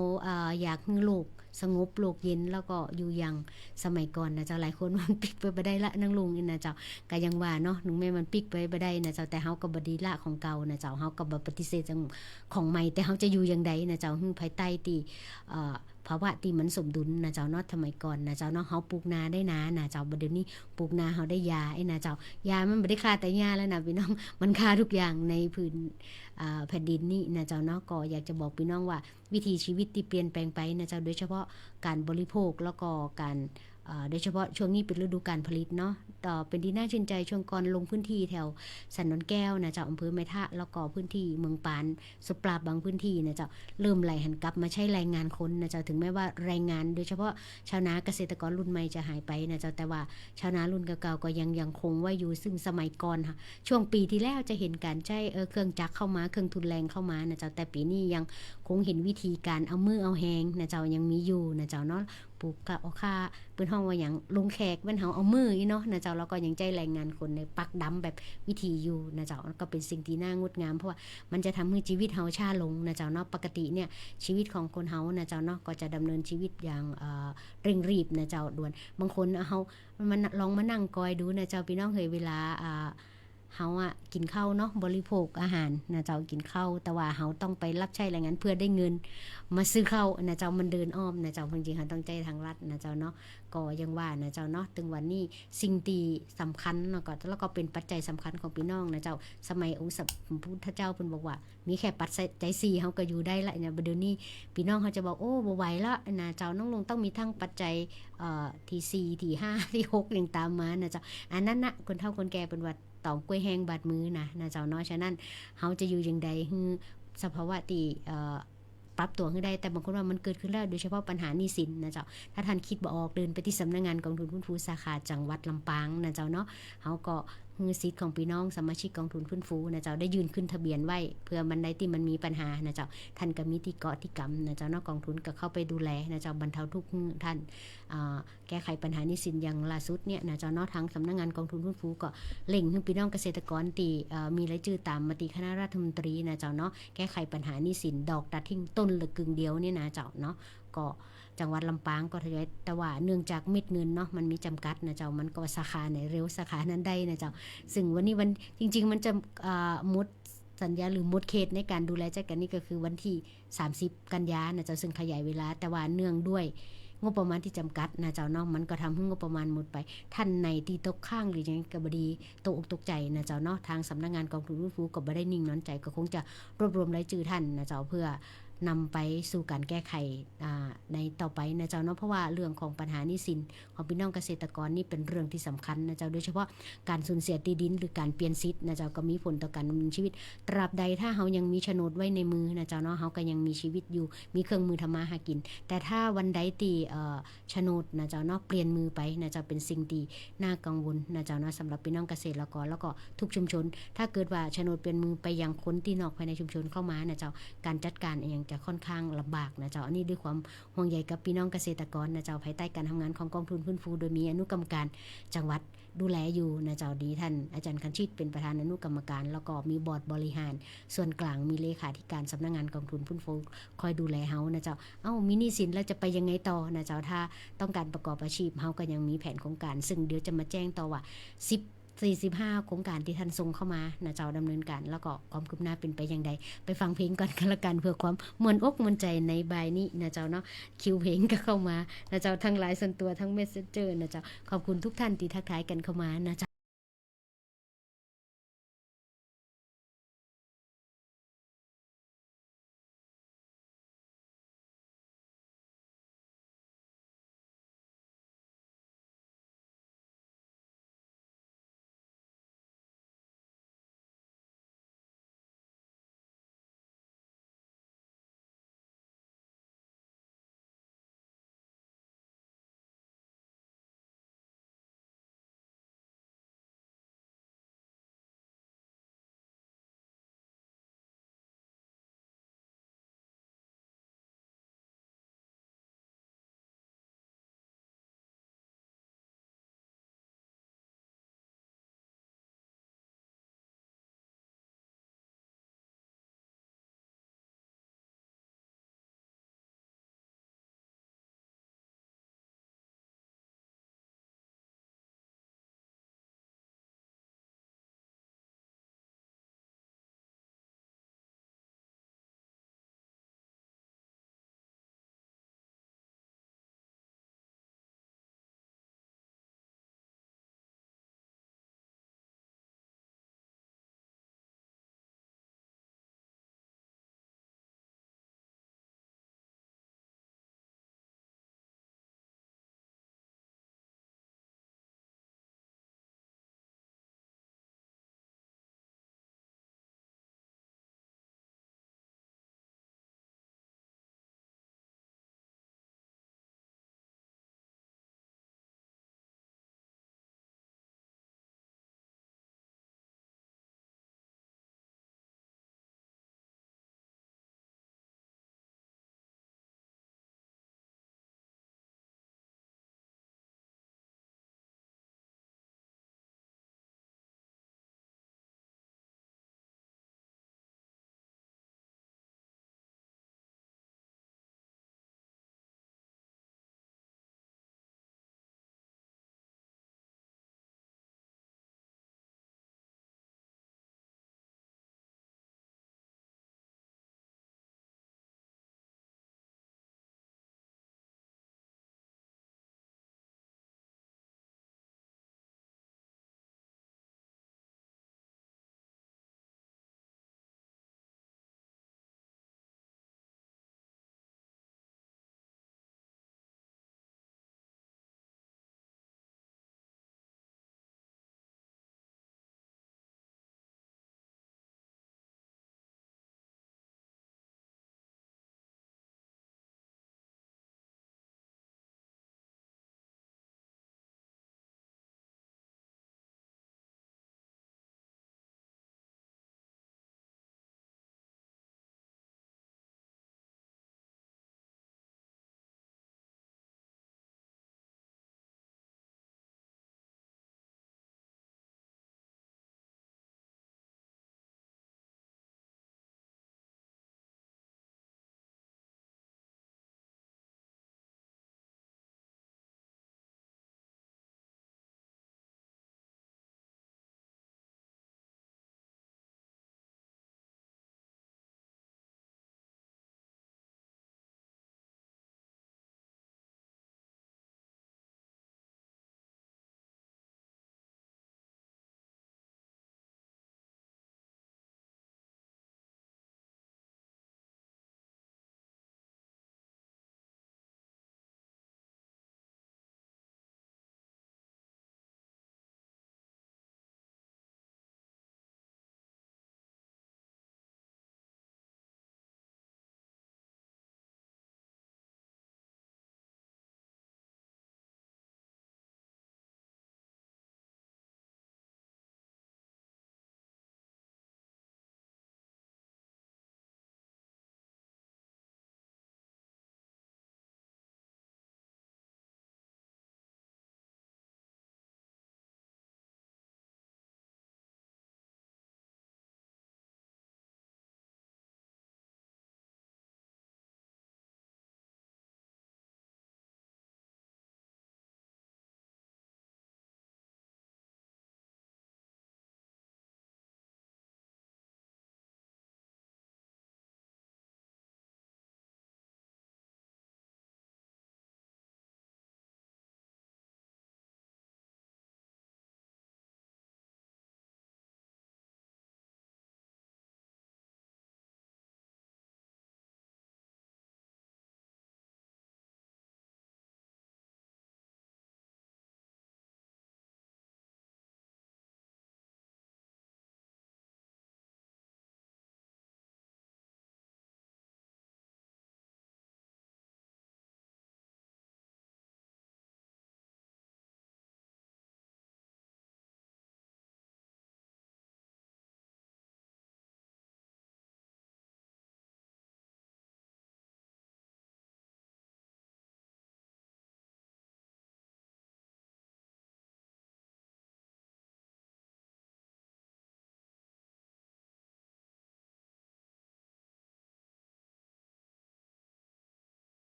อยากให้โลกสงบโลกเย็นแล้วก็อยู่อย่างสมัยก่อนนะเจ้าหลายคนมันปิกไปบ่ได้ละนั่งลุงนี่นะเจ้าก็ยังว่าเนาะหนุ่มแม่มันปิกไปบ่ได้นะเจ้าแต่เฮาก็บ่ดีละของเก่านะเจ้าเฮาก็บ่ปฏิเสธของใหม่แต่เฮาจะอยู่อย่างใดนะเจ้าภายใต้ที่ภาวะที่มันสมดุลนะเจ้าเนาะสมัยก่อนนะเจ้าเนาะเฮาปลูกนาได้นานะเจ้าบัดเดี๋ยวนี้ปลูกนาเฮาได้ยาไอ้นะเจ้ายามันบ่ได้ค่าแต่ยาแล้วนะพี่น้องมันค่าทุกอย่างในพื้นแผ่นดินนี้นะเจ้าเนาะก็อยากจะบอกพี่น้องว่าวิถีชีวิตที่เปลี่ยนแปลงไปนะเจ้าโดยเฉพาะการบริโภคแล้วก็การโดยเฉพาะช่วงนี้เป็นฤดูการผลิตเนาะเป็นที่น่าชื่นใจช่วงก่อนลงพื้นที่แถวสันนนแก้วนะเจ้าอำเภอแม่ทะแล้วก็พื้นที่เมืองปานสุปราบบางพื้นที่นะเจ้าเริ่มไหลหันกลับมาใช้แรงงานคนนะเจ้าถึงแม้ว่าแรงงานโดยเฉพาะชาวนาเกษตรกรรุ่นใหม่จะหายไปนะเจ้าแต่ว่าชาวนารุ่นเก่าๆก็ยังคงไว้อยู่ซึ่งสมัยก่อนค่ะช่วงปีที่แล้วจะเห็นการใช้เครื่องจักรเข้ามาเครื่องทุนแรงเข้ามานะเจ้าแต่ปีนี้ยังคงเห็นวิธีการเอามือเอาแหงนะเจ้ายังมีอยู่นะเจ้าเนาะปลูกกะเอาค่าเปิ้นห้องว่าอย่างลงแขกบ้านเฮาเอามืออีเนาะนะเจ้าแล้วก็ยังใจแรงงานคนในปักดำแบบวิธีอยู่นะเจ้าก็เป็นสิ่งที่น่างดงามเพราะว่ามันจะทำให้ชีวิตเฮาช้าลงนะเจ้าเนาะปกติเนี่ยชีวิตของคนเฮานะเจ้าเนาะก็จะดำเนินชีวิตอย่างเร่งรีบนะเจ้าด่วนบางคนเฮามันลองมานั่งคอยดูนะเจ้าพี่น้องเคยเวลาเฮากินข้าวเนาะบริโภคอาหารนะเจ้ากินข้าวแต่ว่าเฮาต้องไปรับใช้แรงงานเพื่อได้เงินมาซื้อข้าวนะเจ้ามันเดินอ้อมนะเจ้าจริงๆเฮาต้องใจทางรัฐนะเจ้าเนาะก็ยังว่านะเจ้าเนาะถึงวันนี้สิ่งที่สำคัญเนาะก็แล้วก็เป็นปัจจัยสำคัญของพี่น้องนะเจ้าสมัยองค์สัมพุทธเจ้าเพิ่นบอกว่ามีแค่ปัจจัย4เฮาก็อยู่ได้ละเนี่ยเดี๋ยวนี้พี่น้องเฮาจะบอกโอ้บ่ไหวละนะเจ้าน้องลงต้องมีทั้งปัจจัยที่4ที่5ที่6อย่างตามมานะเจ้าอันนั้นน่ะคนเฒ่าคนแก่เพิ่นว่าตองกล้วยแห้งบาดมือนะเจ้าเนาะฉะนั้นเฮาจะอยู่อย่างใดคือสภาวะที่ปรับตัวให้ได้แต่บางคนว่ามันเกิดขึ้นแล้วโดยเฉพาะปัญหาหนี้สินนะเจ้าถ้าท่านคิดบ่ออกเดินไปที่สำนักงานกองทุนฟื้นฟูสาขาจังหวัดลำปางนะเจ้าเนาะเฮาก็ฮือสิทธิ์ของพี่น้องสมาชิกกองทุนฟื้นฟูนะเจ้าได้ยื่นขึ้นทะเบียนไว้เพื่อมันได้ที่มันมีปัญหานะเจ้าท่านก็มีที่เกาะที่กำนะเจ้าเนาะกองทุนก็เข้าไปดูแลนะเจ้าบรรเทาทุกข์ท่านแก้ไขปัญหาหนี้สินอย่างล่าสุดเนี่ยนะเจ้าเนาะทางสำนักงานกองทุนฟื้นฟูก็เร่งให้พี่น้องเกษตรกรที่มีรายชื่อตามมติคณะรัฐมนตรีนะเจ้าเนาะแก้ไขปัญหาหนี้สินดอกตัดทิ้งต้นละกึ่งเดียวนี่นะเจ้าเนาะก็จังหวัดลำปางก็ทยอยแต่ว่าเนื่องจากเม็ดเงินเนาะมันมีจำกัดนะเจ้ามันก็สาขาไหนเร็วสาขานั้นได้นะเจ้าซึ่งวันนี้วันจริงๆมันจะหมดสัญญาหรือหมดเขตในการดูแลจัดการนี่ก็คือวันที่30กันยายนนะเจ้าซึ่งขยายเวลาแต่ว่าเนื่องด้วยงบประมาณที่จำกัดนะเจ้าเนาะมันก็ทำให้งบประมาณหมดไปท่านในที่ตกข้างหรือยังกบดีตกอกตกใจนะเจ้าเนาะทางสำนักงานกองทุนฟื้นฟูก็บ่ได้นิ่งนอนใจก็คงจะรวบรวมรายชื่อท่านนะเจ้าเพื่อนำไปสู่การแก้ไขในต่อไปนะเจ้าเนาะเพราะว่าเรื่องของปัญหาหนี้สินของพี่น้องเกษตรกรนี่เป็นเรื่องที่สำคัญนะเจ้าโดยเฉพาะการสูญเสียที่ดินหรือการเปลี่ยนสิทธิ์นะเจ้าก็มีผลต่อการดำเนินชีวิตตราบใดถ้าเฮายังมีโฉนดไว้ในมือนะเจ้าเนาะเฮาก็ยังมีชีวิตอยู่มีเครื่องมือทำมาหากินแต่ถ้าวันใดที่โฉนดนะเจ้าเนาะเปลี่ยนมือไปนะเจ้าเป็นสิ่งที่น่ากังวลนะเจ้าเนาะสำหรับพี่น้องเกษตรกรแล้วก็ทุกชุมชนถ้าเกิดว่าโฉนดเปลี่ยนมือไปยังคนที่นอกภายในชุมชนเข้ามานะเจ้าการจัดการอย่าง จะค่อนข้างลำบากนะเจ้าอันนี้ด้วยความห่วงใยกับพี่น้องเกษตรกรนะเจ้าภายใต้การทำงานของกองทุนฟื้นฟูโดยมีอนุกรรมการจังหวัดดูแลอยู่นะเจ้าดีท่านอาจารย์คันชิตเป็นประธานอนุกรรมการแล้วก็มีบอร์ดบริหารส่วนกลางมีเลขาธิการสำนักงานกองทุนฟื้นฟูคอยดูแลเฮานะเจ้ามีหนี้สินแล้วจะไปยังไงต่อนะเจ้าถ้าต้องการประกอบอาชีพเฮาก็ยังมีแผนโครงการซึ่งเดี๋ยวจะมาแจ้งต่อว่า45โครงการที่ท่านส่งเข้ามานะเจ้าดำเนินการแล้วก็ความคืบหน้าเป็นไปอย่างใดไปฟังเพลงก่อนกันละกันเพื่อความมวลอกมวลใจในบ่ายนี้นะเจ้าเนาะคิวเพลงก็เข้ามานะเจ้าทั้งไลน์ส่วนตัวทั้ง Messenger นะเจ้าขอบคุณทุกท่านที่ทักทายกันเข้ามานะเจ้า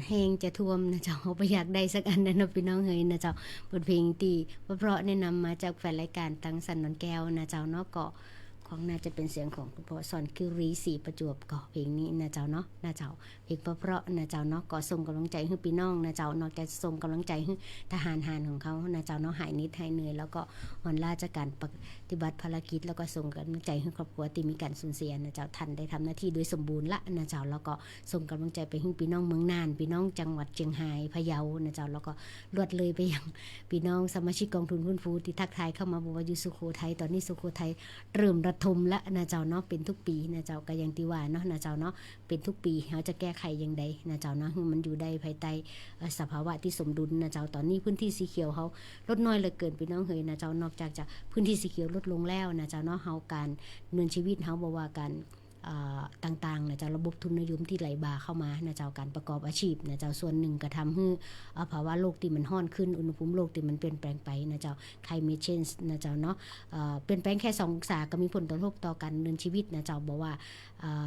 แห้งจะท่วมนะเจ้าบ่อยากได้สักอันนะเนาะพี่น้องเฮ้ยนะเจ้าบทเพลงที่เพราะแนะนำมาจากแฟนรายการตังสันนนแก้วนะเจ้าเนาะก็ของน่าจะเป็นเสียงของคุณพ่อสอนคิรีศรีประจวบก็เพลงนี้นะเจ้าเนาะนะเจ้าเพลงเพราะนะเจ้าเนาะก็ส่งกำลังใจให้พี่น้องนะเจ้านอกจากส่งกำลังใจให้ทหารของเขานะเจ้าเนาะหายนิดหายเหนื่อยแล้วก็อ่อนล้าจากการปฏิบัติภารกิจแล้วก็ส่งกำลังใจให้ครอบครัวที่มีการสูญเสียนะเจ้าท่านได้ทำหน้าที่โดยสมบูรณ์ละนะเจ้าแล้วก็ส่งกำลังใจไปให้พี่น้องเมืองน่านพี่น้องจังหวัดเชียงรายพะเยานะเจ้าแล้วก็ลวดเลยไปยังพี่น้องสมาชิกกองทุนฟื้นฟูที่ทักทายเข้ามาบอกว่าอยู่สุโขทัยตอนนี้สุโขทัยเริ่มระทมละนะเจ้าเนาะเป็นทุกปีนะเจ้าก็อย่างที่ว่าเนาะนะเจ้าเนาะเป็นทุกปีเขาจะแก้ไขอย่างใดนะเจ้าเนาะมันอยู่ได้ภายใต้สภาวะที่สมดุลนะเจ้าตอนนี้พื้นที่สีเขียวเขาลดน้อยเหลือเกินพี่น้องเฮยนะเจ้านอกจากจะพื้นที่สีเขียวลดลงแล้วนะเจ้าเนาะเฮาการดำเนินชีวิตเฮาบ่ว่ากันต่างๆนะเจ้าระบบทุนนิยมที่ไหลบ่าเข้ามานะเจ้าการประกอบอาชีพนะเจ้าส่วนหนึ่งก็ทำให้ภาวะโลกที่มันร้อนขึ้นอุณหภูมิโลกที่มันเปลี่ยนแปลงไปนะเจ้า climate change นะเจ้าเนาะเปลี่ยนแปลงแค่2องศาก็มีผลกระทบต่อการดำเนินชีวิตนะเจ้าบอกว่า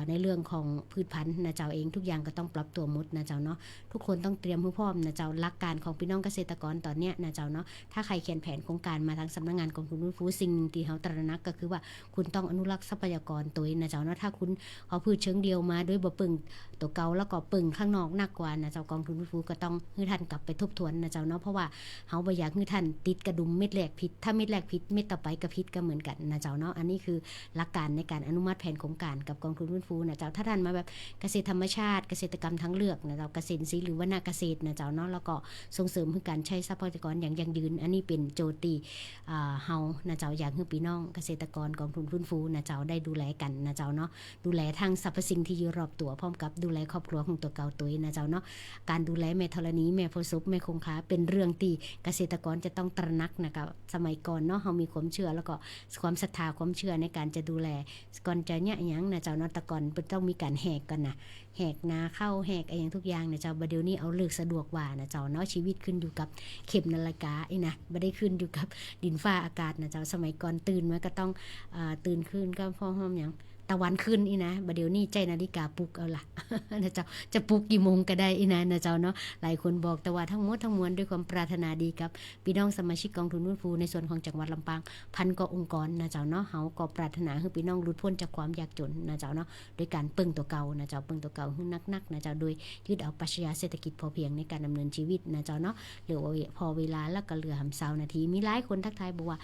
ในเรื่องของพืชพันธุ์นะเจ้าเองทุกอย่างก็ต้องปรับตัวหมดนะเจ้าเนาะทุกคนต้องเตรียมให้พร้อมนะเจ้าหลักการของพี่น้องเกษตรกรตอนเนี้ยนะเจ้าเนาะถ้าใครเขียนแผนโครงการมาทางสำนักงานกองทุนฟื้นฟูสิ่งที่เขาตระหนักก็คือว่าคุณต้องอนุรักษ์ทรัพยากรตัวนะเจ้าเนาะถ้าคุณเอาพืชเชิงเดียวมาด้วยบ่ปึงตัวเก่าแล้วก็ปึงข้างนอกหนักกว่านะเจ้ากองทุนฟื้นฟูก็ต้องให้ท่านกลับไปทบทวนนะเจ้าเนาะเพราะว่าเฮาบ่อยากให้ท่านติดกระดุมเม็ดแรกผิดถ้าเม็ดแรกผิดเม็ดต่อไปก็ผิดก็เหมือนกันนะเจ้าเนาะอันนี้คือหลักการในการอนุมัติแผนโครงการกับกองทุนฟื้นฟูนะเจ้าถ้าท่านมาแบบเกษตรธรรมชาติเกษตรกรรมทั้งเลือกนะเจ้าเกษตรอินทรีย์หรือว่านาเกษตรนะเจ้าเนาะแล้วก็ส่งเสริมให้การใช้ทรัพยากรอย่างยั่งยืนอันนี้เป็นโจทย์ที่เฮานะเจ้าอยากให้พี่น้องเกษตรกรกองทุนฟื้นฟูนะเจ้าได้ดูแลกันนะเจ้าเนาะดูแลทั้งสรรพสิ่งที่อยู่รอบตัวพร้อมกับดูแลครอบครัวของตัวเก่าตัวนะเจ้าเนาะการดูแลแม่ธรณีแม่โพธิ์ศพแม่คงคาเป็นเรื่องที่เกษตรกรจะต้องตระหนักนะครับสมัยก่อนเนาะเฮามีความเชื่อแล้วก็ความศรัทธาความเชื่อในการจะดูแลก่อนจะเนี่ยหยังนะเจ้าเนาะแต่ก่อนต้องมีการแหกกันนะแหกนาเข้าแหกอะไรอย่างทุกอย่างนะเจ้าบัดเดี๋ยวนี้เอาเลิกสะดวกว่านะเจ้าเนาะชีวิตขึ้นอยู่กับเข็มนาฬิกาไอ้นะบ่ได้ขึ้นอยู่กับดินฟ้าอากาศนะเจ้าสมัยก่อนตื่นมาก็ต้องตื่นขึ้นก็พร้อมหยังตะวันขึ้นอีนะบัดเดี๋ยวนี้ใจนาฬิกาปลุกเอาล่ะ นะเจ้าจะปลุกกี่โมงก็ได้อีนะเจ้าเนาะหลายคนบอกแต่ว่าทั้งหมดทั้งมวลด้วยความปรารถนาดีกับพี่น้องสมาชิกกองทุนฟื้นฟูในส่วนของจังหวัดลำปางพันกว่าองค์กรนะเจ้าเนาะเฮาก็ปรารถนาให้พี่น้องหลุดพ้นจากความยากจนนะเจ้าเนาะโดยการปึ้งตัวเก่านะเจ้าปึ้งตัวเก่าให้นักๆนะเจ้าโดยยึดเอาปรัชญาเศรษฐกิจพอเพียงในการดำเนินชีวิตนะเจ้าเนาะเหลือพอเวลาแล้วก็เหลือ20นาทีมีหลายคนทักทายบอกว่า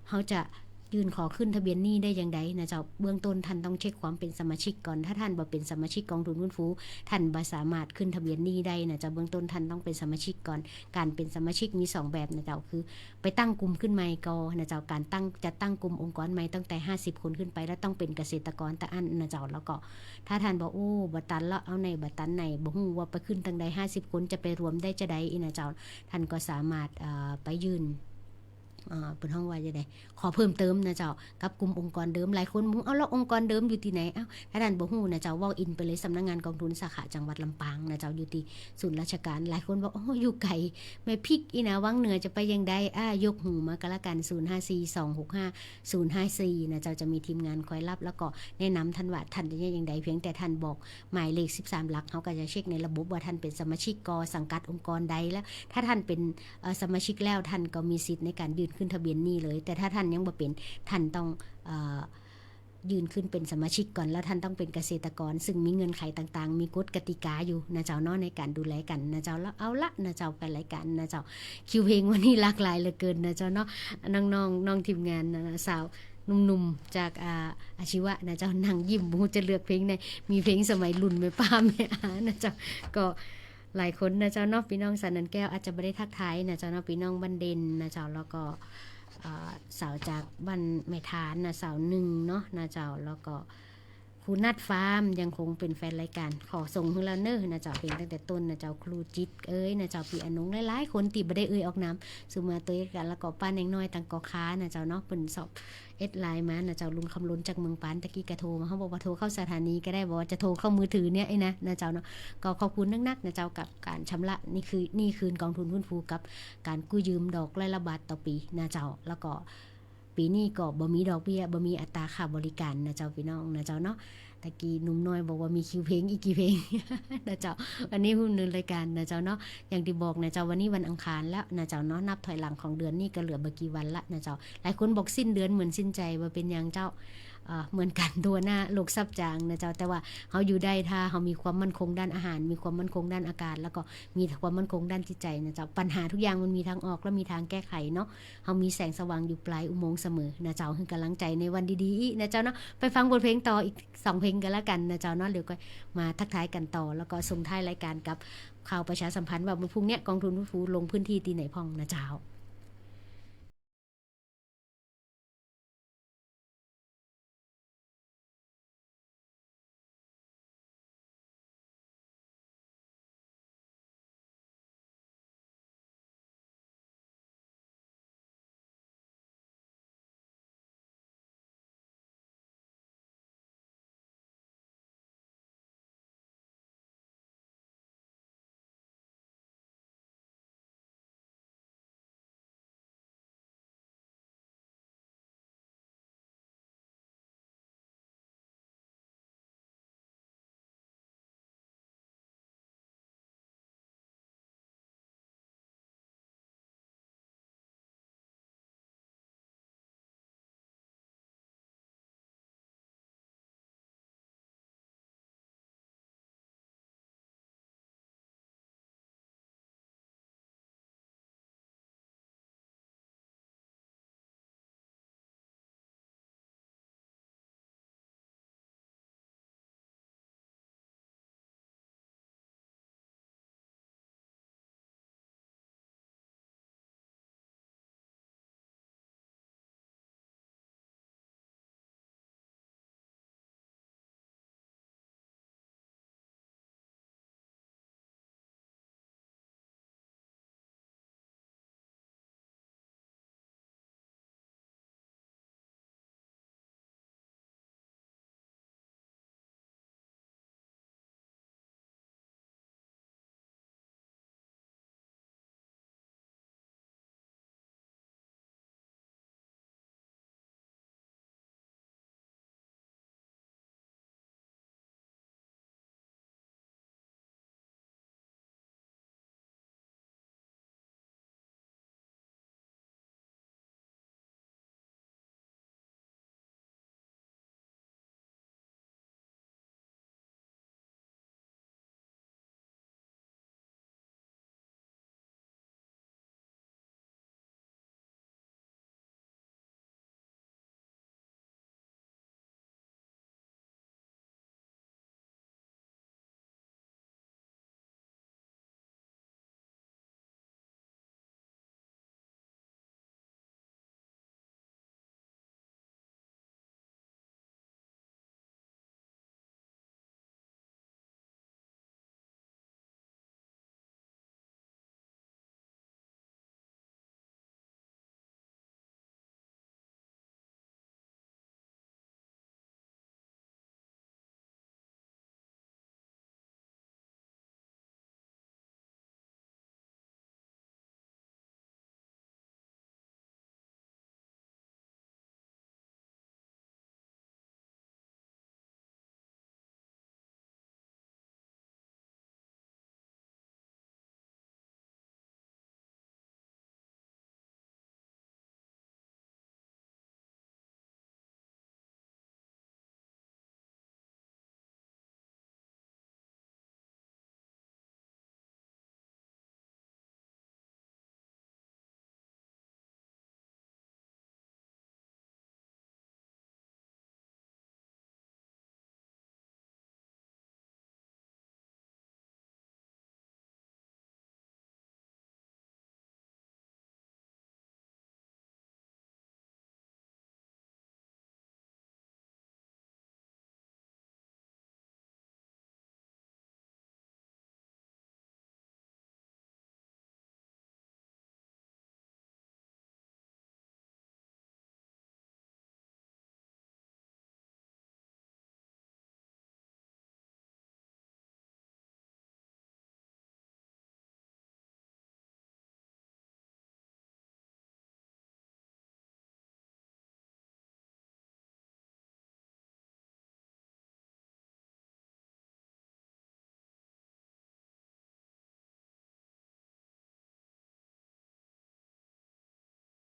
เฮาจะยื่นขอขึ้นทะเบียนหนี้ได้อย่างไรนะเจ้าเบื้องต้นท่านต้องเช็คความเป็นสมาชิกก่อนถ้าท่านบ่เป็นสมาชิกกองทุนฟื้นฟูท่านบ่สามารถขึ้นทะเบียนหนี้ได้นะเจ้าเบื้องต้นท่านต้องเป็นสมาชิกก่อนการเป็นสมาชิกมี2แบบนะเจ้าคือไปตั้งกลุ่มขึ้นใหม่ก่อนนะเจ้าการจะตั้งกลุ่มองค์กรใหม่ตั้งแต่50คนขึ้นไปแล้วต้องเป็นเกษตรกรตะอันนะเจ้าแล้วก็ถ้าท่านบอกโอ้บ่ตันแล้วเอาในบ่ตันไหนบ่ฮู้ว่าไปขึ้นตั้งใด50คนจะไปรวมได้จะใดอีนะเจ้าท่านก็สามารถไปยื่นเป็นห้องว่าจะได้ขอเพิ่มเติมนะเจ้ากับกลุ่มองค์กรเดิมหลายคนเอาแล้วองค์กรเดิมอยู่ที่ไหนถ้าท่านบ่ฮู้นะเจ้าwalk inไปเลยสำนักงานกองทุนสาขาจังหวัดลำปางนะเจ้าอยู่ที่ศูนย์ราชการหลายคนบอกโอ้อยู่ไกลไม่พิกอีนะวังเหนือจะไปยังได้ยกหูมาก็แล้วกัน054265 054นะเจ้าจะมีทีมงานคอยรับแล้วก็แนะนำท่านว่าท่านจะยังไดเพียงแต่ท่านบอกหมายเลข13หลักเฮาก็จะเช็คในระบบว่าท่านเป็นสมาชิกสังกัดองค์กรใดแล้วถ้าท่านเป็นสมาชิกแล้วท่านก็มีสิทธิ์ในการยื่นขึ้นทะเบียนหนี้เลยแต่ถ้าท่านยังบ่เป็นท่านต้องยืนขึ้นเป็นสมาชิกก่อนแล้วท่านต้องเป็นเกษตรกรซึ่งมีเงื่อนไขต่างๆมีกฎกติกาอยู่นะเจ้าเนาะในการดูแลกันนะเจ้าแล้วเอาละนะเจ้าไปรายการนะเจ้าคิวเพลงวันนี้หลากหลายเหลือเกินนะเจ้าเนาะน้องทีมงานนะสาวหนุ่มๆจากอาชีวะนะเจ้านั่งยิ้มบ่จะเลือกเพลงไหนมีเพลงสมัยรุ่นแม่ป้าแม่อานะเจ้าก็หลายคนนะเจ้าเนาะพี่น้องสันนันแก้วอาจจะไม่ได้ทักทายนะเจ้าเนาะพี่น้องบันเด่นนะเจ้าแล้วก็สาวจากบ้านแม่ทานนะสาวหนึ่งเนาะนะเจ้าแล้วก็ครูนัดฟาร์มยังคงเป็นแฟนรายการขอส่งให้เราเนอนะเจ้าเพลงตั้งแต่ต้นนะเจ้าครูจิตนะเจ้าพี่อนงหลายๆคนติบ่ได้ออกน้ำสุมาตัวกันแล้วก็ป้าแนงน้อยตังกอค้านะเจ้าเนาะเปิ้นสอบไลน์มานะเจ้าลุงคำล้นจากเมืองปานตะกี้กระโทรมาเขาบอกว่าโทรเข้าสถานีก็ได้บอกว่าจะโทรเข้ามือถือเนี่ยไอ้นะเจ้าเนาะก็ขอบคุณนักๆนะเจ้ากับการชำระนี่คืนกองทุนฟื้นฟูกับการกู้ยืมดอกรายละบาทต่อปีนะเจ้าแล้วก็ปีนี้ก็บ่มีดอกเบี้ยบ่มีอัตราค่าบริการนะเจ้าพี่น้องนะเจ้าเนาะ ตะกี้หนุ่มน้อยบอกว่ามีคิวเพลงอีกกี่เพลง นะเจ้าวันนี้หุ้นในรายการนะเจ้าเนาะอย่างที่บอกนะเจ้าวันนี้วันอังคารแล้วนะเจ้าเนาะนับถอยหลังของเดือนนี้ก็เหลือบ่กี่วันละนะเจ้าหลายคนบอกสิ้นเดือนเหมือนสิ้นใจว่าเป็นอย่างเจ้าเหมือนกันตัวหน้าโลกซับจางนะเจ้าแต่ว่าเฮาอยู่ได้ถ้าเฮามีความมั่นคงด้านอาหารมีความมั่นคงด้านอากาศแล้วก็มีความมั่นคงด้านจิตใจนะเจ้าปัญหาทุกอย่างมันมีทางออกและมีทางแก้ไขเนาะเฮามีแสงสว่างอยู่ปลายอุโมงค์เสมอนะเจ้าคือกำลังใจในวันดีๆอีกนะเจ้าเนาะไปฟังบทเพลงต่ออีก2เพลงกันแล้วกันนะเจ้าเนาะเดี๋ยวก็มาทักทายกันต่อแล้วก็ส่งท้ายรายการกับข่าวประชาสัมพันธ์ว่าวันพรุ่งนี้กองทุนฟื้นฟูลงพื้นที่ที่ไหนพ่องนะเจ้า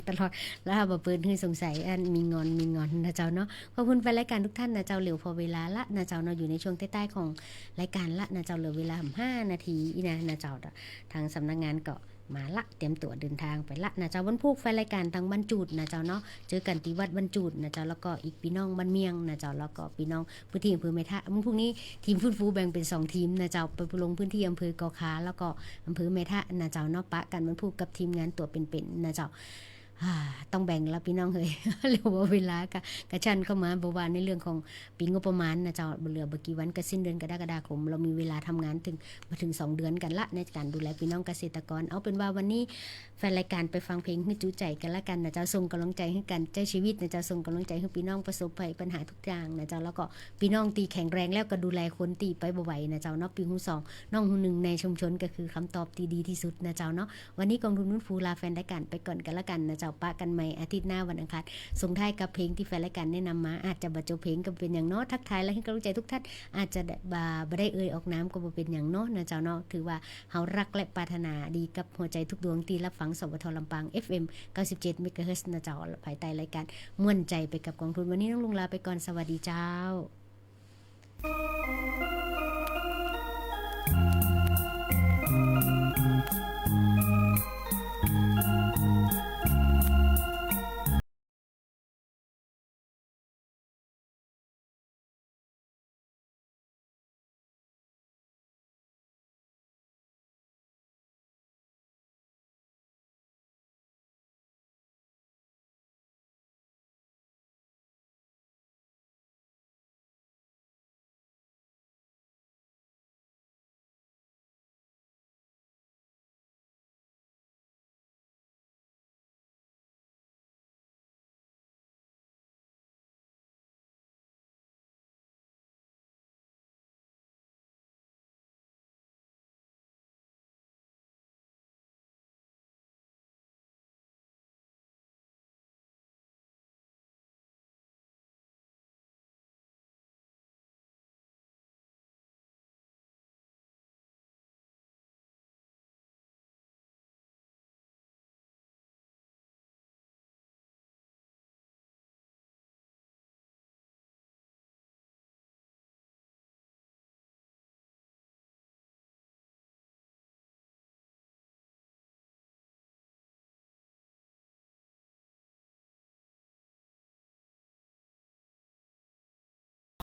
ตลอดแล้วบ่เปิดให้สงสัยอันมีงอนนะเจ้าเนาะขอบคุณแฟนรายการทุกท่านนะเจ้าเหลียวพอเวลาละนะเจ้าเนาะอยู่ในช่วงใต้ๆของรายการละนะเจ้าเหลือเวลา5นาทีนะเจ้าทางสำนักงานก็มาละเตรียมตัวเดินทางไปละนะเจ้าวันพุธแฟนรายการทางบ้านจูดนะเจ้าเนาะเจอกันที่วัดบ้านจูดนะเจ้าแล้วก็อีกพี่น้องบ้านเมียงนะเจ้าแล้วก็พี่น้องพื้นที่อำเภอเมทะวันพรุ่งนี้ทีมฟื้นฟูแบ่งเป็น2ทีมนะเจ้าไปลงพื้นที่อำเภอกอคาแล้วก็อำเภอเมทะนะเจ้าเนาะปะกันวันพุธกับทีมงานตัวเป็นๆนะเจ้าต้องแบ่งแล้วพี่น้องเฮ้ย เร็วเวลากระชั้นเข้ามาบวานในเรื่องของปีงบประมาณนะเจ้าเหลือบ่กี่วันก็สิ้นเดือนกรกฎาคมเรามีเวลาทำงานมาถึง2เดือนกันละในการดูแลพี่น้องเกษตรกรเอาเป็นว่าวันนี้แฟนรายการไปฟังเพลงให้จูใจกันละกันนะเจ้าส่งกำลังใจให้กันใจชีวิตนะเจ้าส่งกำลังใจให้พี่น้องประสบภัยปัญหาทุกอย่างนะเจ้าแล้วก็พี่น้องตีแข็งแรงแล้วก็ดูแลคนตีไปบ่ไหวนะเจ้าเนาะปีหู2น้องหู1ในชุมชนก็คือคำตอบที่ดีที่สุดนะเจ้าเนาะวันนี้กองทุนฟื้นฟูลาแฟนรายการไปก่อนกันละกันนะเจ้าปะกันใหม่อาทิตย์หน้าวันอังคารส่งท้ายกับเพลงที่แฟนรายการแนะนำมาอาจจะบ่จบเพลงก็เป็นอย่างเนาะทักทายและให้กำลังใจทุกท่านอาจจะบ่ได้ออกน้ำก็บ่เป็นอย่างเนาะนะเจ้าเนาะถือว่าเฮารักและปรารถนาดีกับหัวใจทุกดวงที่รับฟังสวทลำปาง FM 97 เมกะเฮิรตซ์นะเจ้าภายใต้รายการม่วนใจไปกับกองทุนวันนี้น้องลุงลาไปก่อนสวัสดีเจ้า